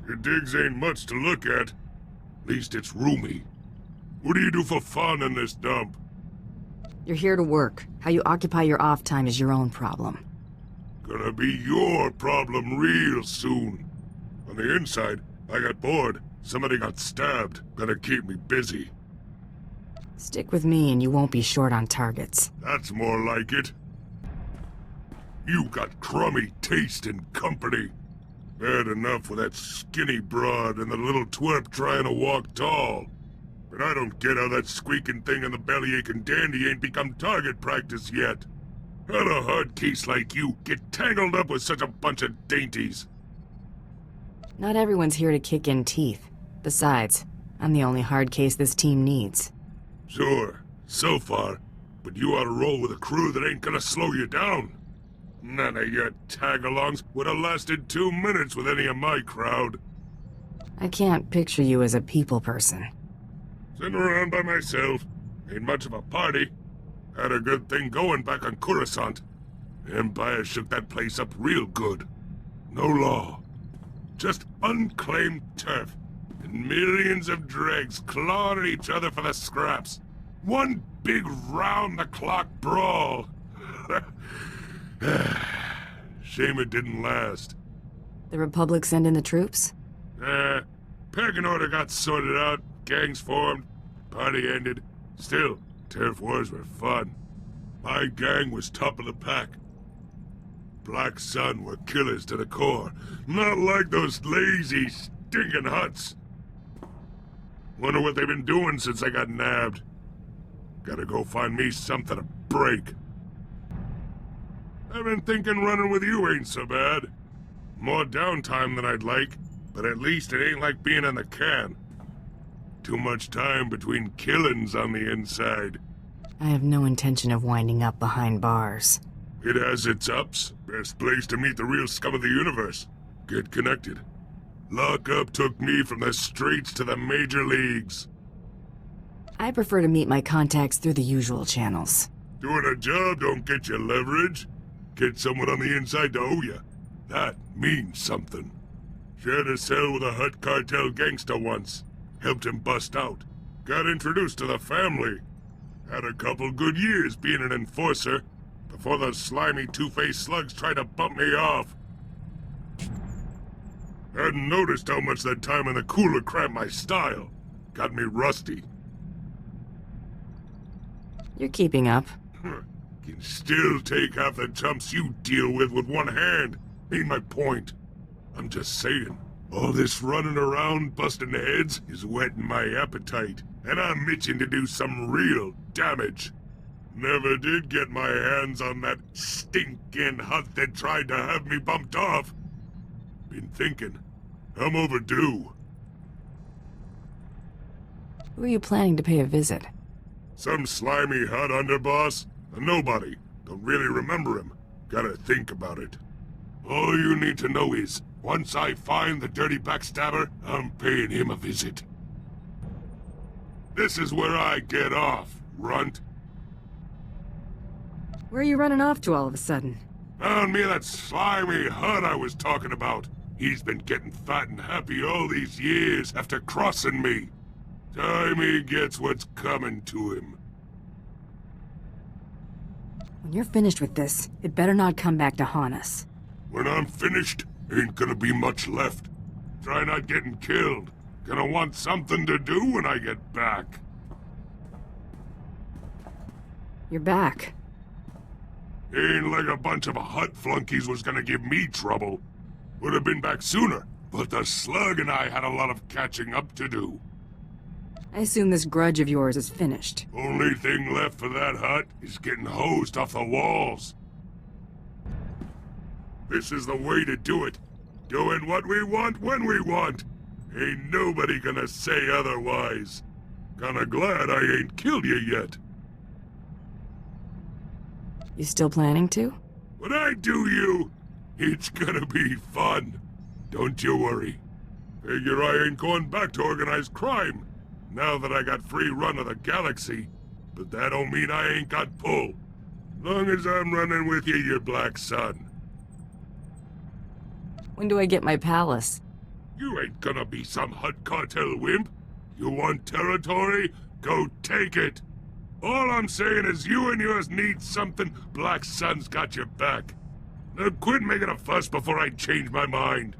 Your digs ain't much to look at. Least it's roomy. What do you do for fun in this dump? You're here to work. How you occupy your off time is your own problem. Gonna be your problem real soon. On the inside, I got bored. Somebody got stabbed. Gotta keep me busy. Stick with me and you won't be short on targets. That's more like it. You got crummy taste and company. Bad enough with that skinny broad and the little twerp trying to walk tall. But I don't get how that squeaking thing and the belly-aching dandy ain't become target practice yet. How'd a hard case like you get tangled up with such a bunch of dainties? Not everyone's here to kick in teeth. Besides, I'm the only hard case this team needs. Sure, so far. But you ought to roll with a crew that ain't gonna slow you down. None of your tag-alongs would have lasted 2 minutes with any of my crowd. I can't picture you as a people person. Sitting around by myself. Ain't much of a party. Had a good thing going back on Coruscant. Empire shook that place up real good. No law. Just unclaimed turf. And millions of dregs clawing at each other for the scraps. One big round-the-clock brawl. Shame it didn't last. The Republic send in the troops? Pecking order got sorted out, gangs formed, party ended. Still, turf wars were fun. My gang was top of the pack. Black Sun were killers to the core, not like those lazy, stinking Hutts. Wonder what they've been doing since I got nabbed. Gotta go find me something to break. I've been thinking running with you ain't so bad. More downtime than I'd like, but at least it ain't like being in the can. Too much time between killings on the inside. I have no intention of winding up behind bars. It has its ups. Best place to meet the real scum of the universe. Get connected. Lockup took me from the streets to the major leagues. I prefer to meet my contacts through the usual channels. Doing a job don't get you leverage. Get someone on the inside to owe you. That means something. Shared a cell with a Hutt cartel gangster once. Helped him bust out. Got introduced to the family. Had a couple good years being an enforcer, before those slimy two-faced slugs tried to bump me off. Hadn't noticed how much that time in the cooler cramped my style. Got me rusty. You're keeping up. Can still take half the chumps you deal with one hand. Ain't my point. I'm just saying, all this running around busting heads is whetting my appetite, and I'm itching to do some real damage. Never did get my hands on that stinking Hutt that tried to have me bumped off. Been thinking, I'm overdue. Who are you planning to pay a visit? Some slimy Hutt underboss? A nobody. Don't really remember him. Gotta think about it. All you need to know is, once I find the dirty backstabber, I'm paying him a visit. This is where I get off, runt. Where are you running off to all of a sudden? Found me that slimy Hutt I was talking about. He's been getting fat and happy all these years after crossing me. Time he gets what's coming to him. When you're finished with this, it better not come back to haunt us. When I'm finished, ain't gonna be much left. Try not getting killed. Gonna want something to do when I get back. You're back. Ain't like a bunch of Hutt flunkies was gonna give me trouble. Would have been back sooner, but the slug and I had a lot of catching up to do. I assume this grudge of yours is finished. Only thing left for that Hutt is getting hosed off the walls. This is the way to do it. Doing what we want when we want. Ain't nobody gonna say otherwise. Kinda glad I ain't killed you yet. You still planning to? When I do you, it's gonna be fun. Don't you worry. Figure I ain't going back to organized crime, now that I got free run of the galaxy. But that don't mean I ain't got pull. Long as I'm running with you, your Black Sun. When do I get my palace? You ain't gonna be some Hut Cartel wimp. You want territory? Go take it. All I'm saying is you and yours need something. Black Sun's got your back. Now quit making a fuss before I change my mind.